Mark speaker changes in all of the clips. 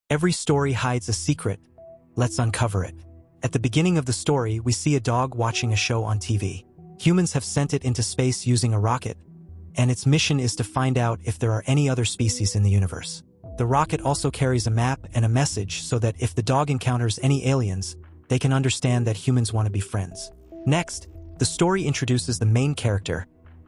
Speaker 1: Every story hides a secret. Let's uncover it. At the beginning of the story, we see a dog watching a show on TV. Humans have sent it into space using a rocket, and its mission is to find out if there are any other species in the universe. The rocket also carries a map and a message so that if the dog encounters any aliens, they can understand that humans want to be friends. Next, the story introduces the main character,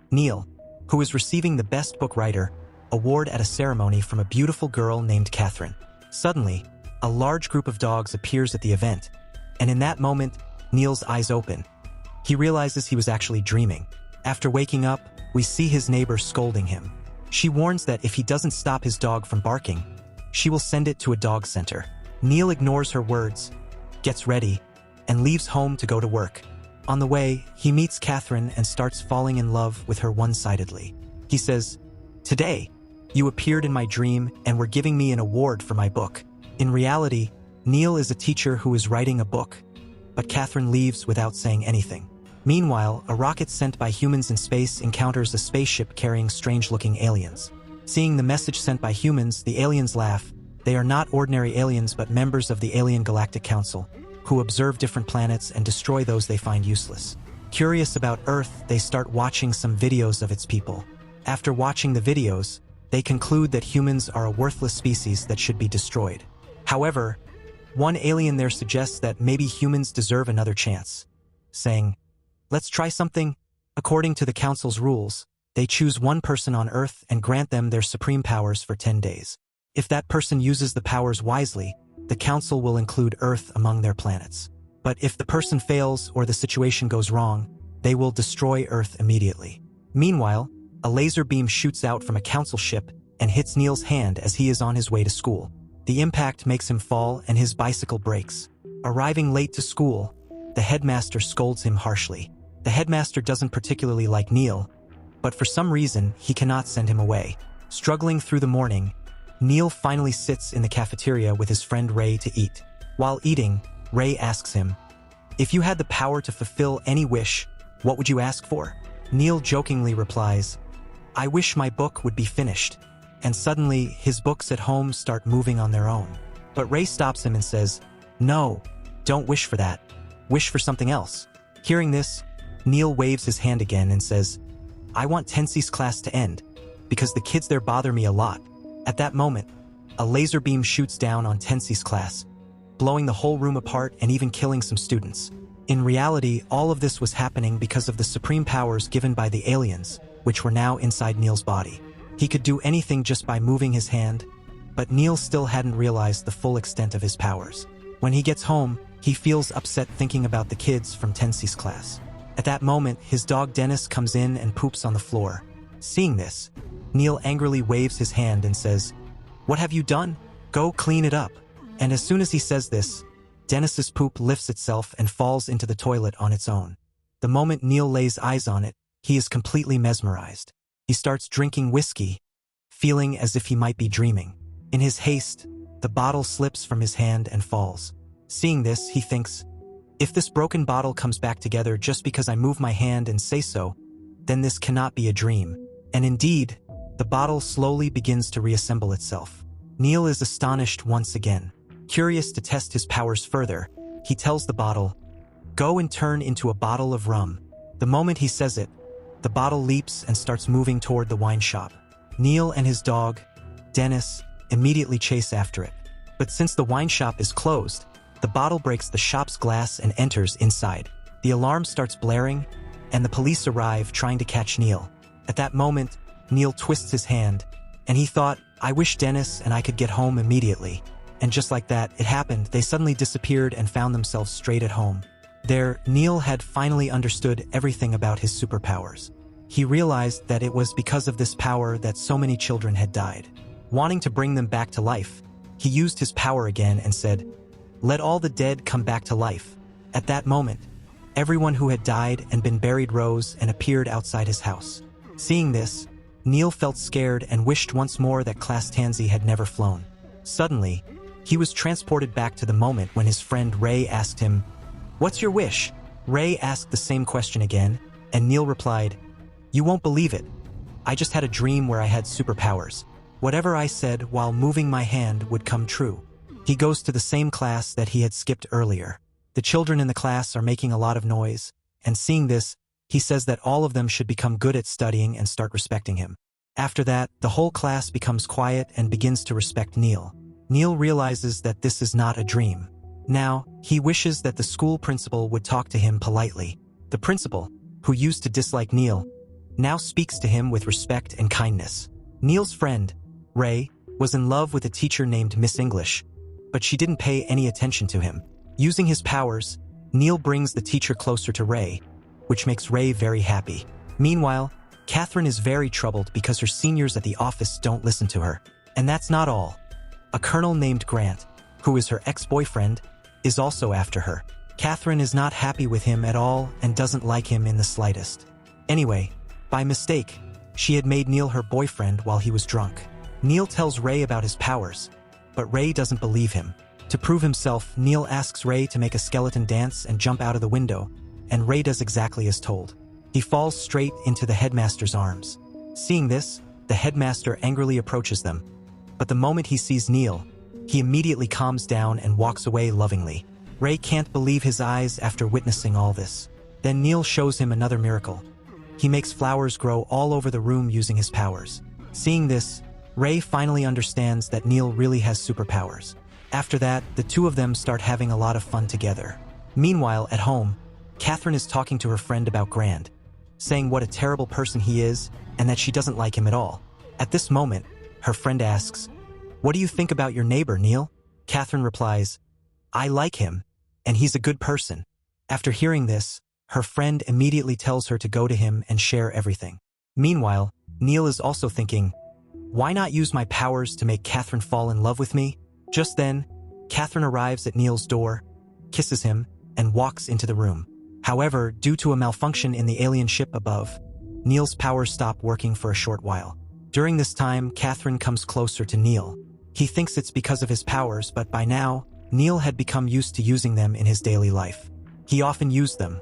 Speaker 1: Neil, who is receiving the Best Book Writer award at a ceremony from a beautiful girl named Catherine. Suddenly, a large group of dogs appears at the event, and in that moment, Neil's eyes open. He realizes he was actually dreaming. After waking up, we see his neighbor scolding him. She warns that if he doesn't stop his dog from barking, she will send it to a dog center. Neil ignores her words, gets ready, and leaves home to go to work. On the way, he meets Catherine and starts falling in love with her one-sidedly. He says, "Today, you appeared in my dream and were giving me an award for my book." In reality, Neil is a teacher who is writing a book, but Catherine leaves without saying anything. Meanwhile, a rocket sent by humans in space encounters a spaceship carrying strange-looking aliens. Seeing the message sent by humans, the aliens laugh. They are not ordinary aliens but members of the Alien Galactic Council, who observe different planets and destroy those they find useless. Curious about Earth, they start watching some videos of its people. After watching the videos, they conclude that humans are a worthless species that should be destroyed. However, one alien there suggests that maybe humans deserve another chance, saying, "Let's try something." According to the Council's rules, they choose one person on Earth and grant them their supreme powers for 10 days. If that person uses the powers wisely, the Council will include Earth among their planets. But if the person fails or the situation goes wrong, they will destroy Earth immediately. Meanwhile, a laser beam shoots out from a Council ship and hits Neil's hand as he is on his way to school. The impact makes him fall and his bicycle breaks. Arriving late to school, the headmaster scolds him harshly. The headmaster doesn't particularly like Neil, but for some reason, he cannot send him away. Struggling through the morning, Neil finally sits in the cafeteria with his friend Ray to eat. While eating, Ray asks him, "If you had the power to fulfill any wish, what would you ask for?" Neil jokingly replies, "I wish my book would be finished." And suddenly, his books at home start moving on their own. But Ray stops him and says, "No, don't wish for that. Wish for something else." Hearing this, Neil waves his hand again and says, "I want Tensi's class to end, because the kids there bother me a lot." At that moment, a laser beam shoots down on Tensi's class, blowing the whole room apart and even killing some students. In reality, all of this was happening because of the supreme powers given by the aliens, which were now inside Neil's body. He could do anything just by moving his hand, but Neil still hadn't realized the full extent of his powers. When he gets home, he feels upset thinking about the kids from Tensi's class. At that moment, his dog Dennis comes in and poops on the floor. Seeing this, Neil angrily waves his hand and says, "What have you done? Go clean it up." And as soon as he says this, Dennis's poop lifts itself and falls into the toilet on its own. The moment Neil lays eyes on it, he is completely mesmerized. He starts drinking whiskey, feeling as if he might be dreaming. In his haste, the bottle slips from his hand and falls. Seeing this, he thinks, "If this broken bottle comes back together just because I move my hand and say so, then this cannot be a dream." And indeed, the bottle slowly begins to reassemble itself. Neil is astonished once again. Curious to test his powers further, he tells the bottle, "Go and turn into a bottle of rum." The moment he says it, the bottle leaps and starts moving toward the wine shop. Neil and his dog, Dennis, immediately chase after it. But since the wine shop is closed, the bottle breaks the shop's glass and enters inside. The alarm starts blaring, and the police arrive trying to catch Neil. At that moment, Neil twists his hand, and he thought, "I wish Dennis and I could get home immediately." And just like that, it happened. They suddenly disappeared and found themselves straight at home. There, Neil had finally understood everything about his superpowers. He realized that it was because of this power that so many children had died. Wanting to bring them back to life, he used his power again and said, "Let all the dead come back to life." At that moment, everyone who had died and been buried rose and appeared outside his house. Seeing this, Neil felt scared and wished once more that Class Tansy had never flown. Suddenly, he was transported back to the moment when his friend Ray asked him, "What's your wish?" Ray asked the same question again, and Neil replied, "You won't believe it. I just had a dream where I had superpowers. Whatever I said while moving my hand would come true." He goes to the same class that he had skipped earlier. The children in the class are making a lot of noise, and seeing this, he says that all of them should become good at studying and start respecting him. After that, the whole class becomes quiet and begins to respect Neil. Neil realizes that this is not a dream. Now, he wishes that the school principal would talk to him politely. The principal, who used to dislike Neil, now speaks to him with respect and kindness. Neil's friend, Ray, was in love with a teacher named Miss English, but she didn't pay any attention to him. Using his powers, Neil brings the teacher closer to Ray, which makes Ray very happy. Meanwhile, Catherine is very troubled because her seniors at the office don't listen to her. And that's not all. A colonel named Grant, who is her ex-boyfriend, is also after her. Catherine is not happy with him at all and doesn't like him in the slightest. Anyway, by mistake, she had made Neil her boyfriend while he was drunk. Neil tells Ray about his powers, but Ray doesn't believe him. To prove himself, Neil asks Ray to make a skeleton dance and jump out of the window, and Ray does exactly as told. He falls straight into the headmaster's arms. Seeing this, the headmaster angrily approaches them. But the moment he sees Neil, he immediately calms down and walks away lovingly. Ray can't believe his eyes after witnessing all this. Then Neil shows him another miracle. He makes flowers grow all over the room using his powers. Seeing this, Ray finally understands that Neil really has superpowers. After that, the two of them start having a lot of fun together. Meanwhile, at home, Catherine is talking to her friend about Grant, saying what a terrible person he is and that she doesn't like him at all. At this moment, her friend asks, "What do you think about your neighbor, Neil?" Catherine replies, "I like him, and he's a good person." After hearing this, her friend immediately tells her to go to him and share everything. Meanwhile, Neil is also thinking, why not use my powers to make Catherine fall in love with me? Just then, Catherine arrives at Neil's door, kisses him, and walks into the room. However, due to a malfunction in the alien ship above, Neil's powers stop working for a short while. During this time, Catherine comes closer to Neil. He thinks it's because of his powers, but by now, Neil had become used to using them in his daily life. He often used them,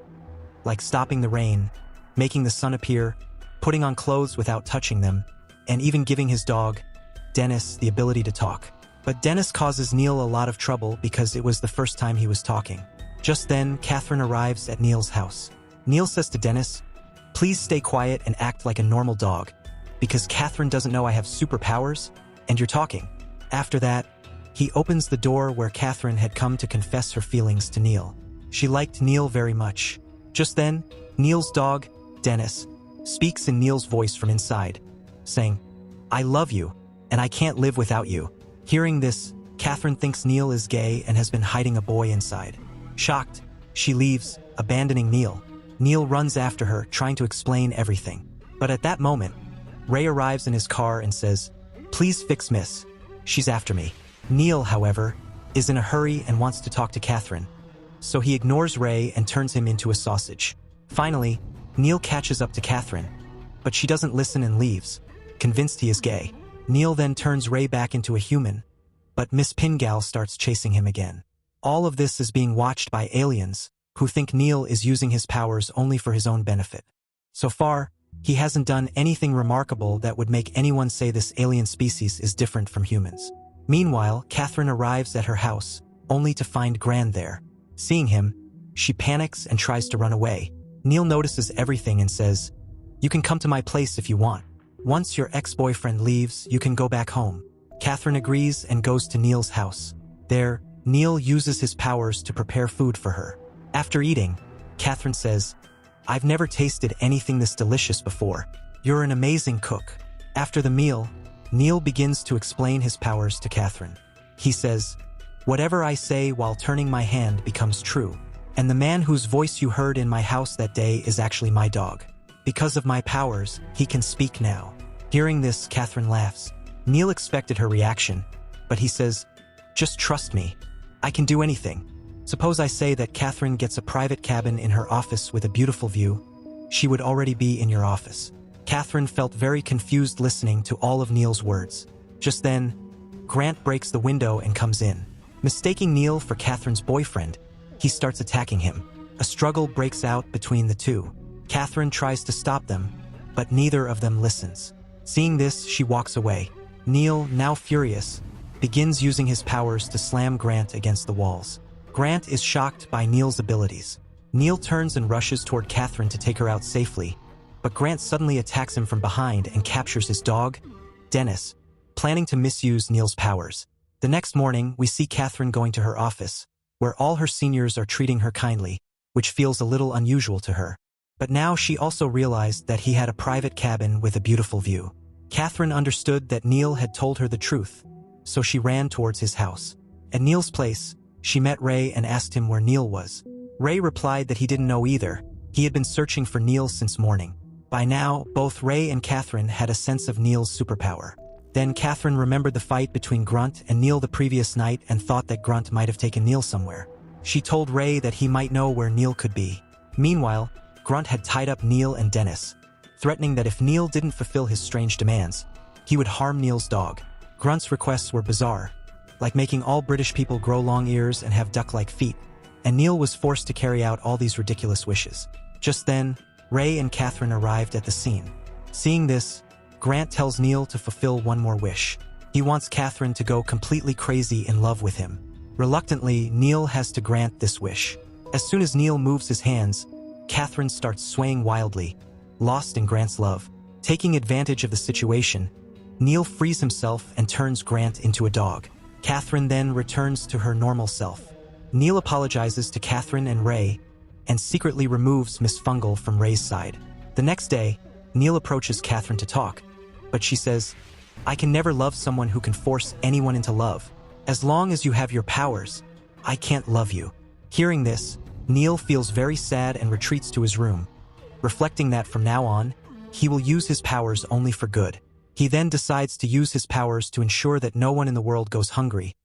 Speaker 1: like stopping the rain, making the sun appear, putting on clothes without touching them, and even giving his dog, Dennis, the ability to talk. But Dennis causes Neil a lot of trouble because it was the first time he was talking. Just then, Catherine arrives at Neil's house. Neil says to Dennis, "Please stay quiet and act like a normal dog, because Catherine doesn't know I have superpowers, and you're talking." After that, he opens the door where Catherine had come to confess her feelings to Neil. She liked Neil very much. Just then, Neil's dog, Dennis, speaks in Neil's voice from inside, saying, "I love you, and I can't live without you." Hearing this, Catherine thinks Neil is gay and has been hiding a boy inside. Shocked, she leaves, abandoning Neil. Neil runs after her, trying to explain everything. But at that moment, Ray arrives in his car and says, "Please fix Miss. She's after me." Neil, however, is in a hurry and wants to talk to Catherine, so he ignores Ray and turns him into a sausage. Finally, Neil catches up to Catherine, but she doesn't listen and leaves, convinced he is gay. Neil then turns Ray back into a human, but Miss Pingal starts chasing him again. All of this is being watched by aliens, who think Neil is using his powers only for his own benefit. So far, he hasn't done anything remarkable that would make anyone say this alien species is different from humans. Meanwhile, Catherine arrives at her house, only to find Grant there. Seeing him, she panics and tries to run away. Neil notices everything and says, "You can come to my place if you want. Once your ex-boyfriend leaves, you can go back home." Catherine agrees and goes to Neil's house. There, Neil uses his powers to prepare food for her. After eating, Catherine says, "I've never tasted anything this delicious before. You're an amazing cook." After the meal, Neil begins to explain his powers to Catherine. He says, "Whatever I say while turning my hand becomes true, and the man whose voice you heard in my house that day is actually my dog. Because of my powers, he can speak now." Hearing this, Catherine laughs. Neil expected her reaction, but he says, "Just trust me. I can do anything. Suppose I say that Catherine gets a private cabin in her office with a beautiful view. She would already be in your office." Catherine felt very confused listening to all of Neil's words. Just then, Grant breaks the window and comes in. Mistaking Neil for Catherine's boyfriend, he starts attacking him. A struggle breaks out between the two. Catherine tries to stop them, but neither of them listens. Seeing this, she walks away. Neil, now furious, begins using his powers to slam Grant against the walls. Grant is shocked by Neil's abilities. Neil turns and rushes toward Catherine to take her out safely, but Grant suddenly attacks him from behind and captures his dog, Dennis, planning to misuse Neil's powers. The next morning, we see Catherine going to her office, where all her seniors are treating her kindly, which feels a little unusual to her. But now she also realized that he had a private cabin with a beautiful view. Catherine understood that Neil had told her the truth, so she ran towards his house. At Neil's place, she met Ray and asked him where Neil was. Ray replied that he didn't know either. He had been searching for Neil since morning. By now, both Ray and Catherine had a sense of Neil's superpower. Then Catherine remembered the fight between Grunt and Neil the previous night and thought that Grunt might have taken Neil somewhere. She told Ray that he might know where Neil could be. Meanwhile, Grunt had tied up Neil and Dennis, threatening that if Neil didn't fulfill his strange demands, he would harm Neil's dog. Grunt's requests were bizarre, like making all British people grow long ears and have duck-like feet, and Neil was forced to carry out all these ridiculous wishes. Just then, Ray and Catherine arrived at the scene. Seeing this, Grant tells Neil to fulfill one more wish. He wants Catherine to go completely crazy in love with him. Reluctantly, Neil has to grant this wish. As soon as Neil moves his hands, Catherine starts swaying wildly, lost in Grant's love. Taking advantage of the situation, Neil frees himself and turns Grant into a dog. Catherine then returns to her normal self. Neil apologizes to Catherine and Ray, and secretly removes Miss Fungal from Ray's side. The next day, Neil approaches Catherine to talk, but she says, "I can never love someone who can force anyone into love. As long as you have your powers, I can't love you." Hearing this, Neil feels very sad and retreats to his room, reflecting that from now on, he will use his powers only for good. He then decides to use his powers to ensure that no one in the world goes hungry,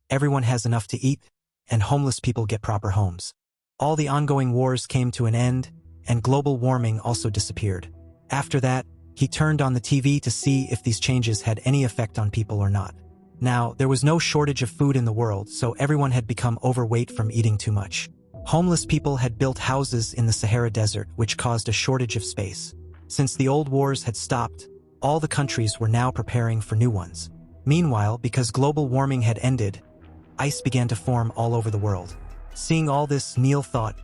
Speaker 1: everyone has enough to eat, and homeless people get proper homes. All the ongoing wars came to an end, and global warming also disappeared. After that, he turned on the TV to see if these changes had any effect on people or not. Now, there was no shortage of food in the world, so everyone had become overweight from eating too much. Homeless people had built houses in the Sahara Desert, which caused a shortage of space. Since the old wars had stopped, all the countries were now preparing for new ones. Meanwhile, because global warming had ended, ice began to form all over the world. Seeing all this, Neil thought,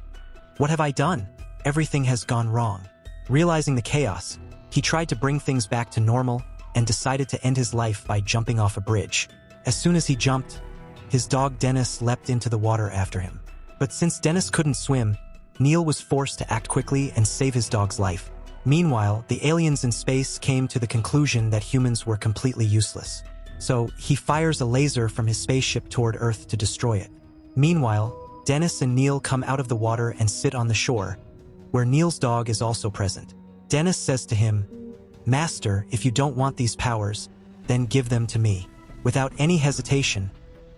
Speaker 1: "What have I done? Everything has gone wrong." Realizing the chaos, he tried to bring things back to normal and decided to end his life by jumping off a bridge. As soon as he jumped, his dog Dennis leapt into the water after him. But since Dennis couldn't swim, Neil was forced to act quickly and save his dog's life. Meanwhile, the aliens in space came to the conclusion that humans were completely useless. So, he fires a laser from his spaceship toward Earth to destroy it. Meanwhile, Dennis and Neil come out of the water and sit on the shore, where Neil's dog is also present. Dennis says to him, "Master, if you don't want these powers, then give them to me." Without any hesitation,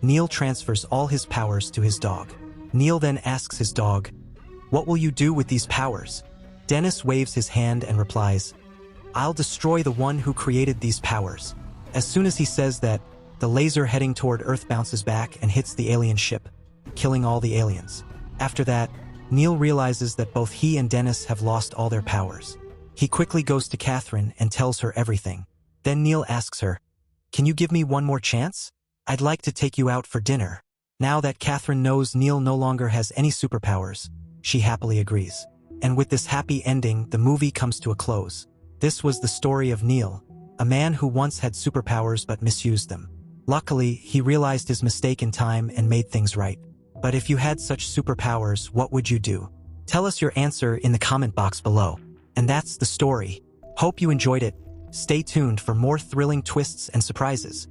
Speaker 1: Neil transfers all his powers to his dog. Neil then asks his dog, "What will you do with these powers?" Dennis waves his hand and replies, "I'll destroy the one who created these powers." As soon as he says that, the laser heading toward Earth bounces back and hits the alien ship, killing all the aliens. After that, Neil realizes that both he and Dennis have lost all their powers. He quickly goes to Catherine and tells her everything. Then Neil asks her, "Can you give me one more chance? I'd like to take you out for dinner." Now that Catherine knows Neil no longer has any superpowers, she happily agrees. And with this happy ending, the movie comes to a close. This was the story of Neil, a man who once had superpowers but misused them. Luckily, he realized his mistake in time and made things right. But if you had such superpowers, what would you do? Tell us your answer in the comment box below. And that's the story. Hope you enjoyed it. Stay tuned for more thrilling twists and surprises.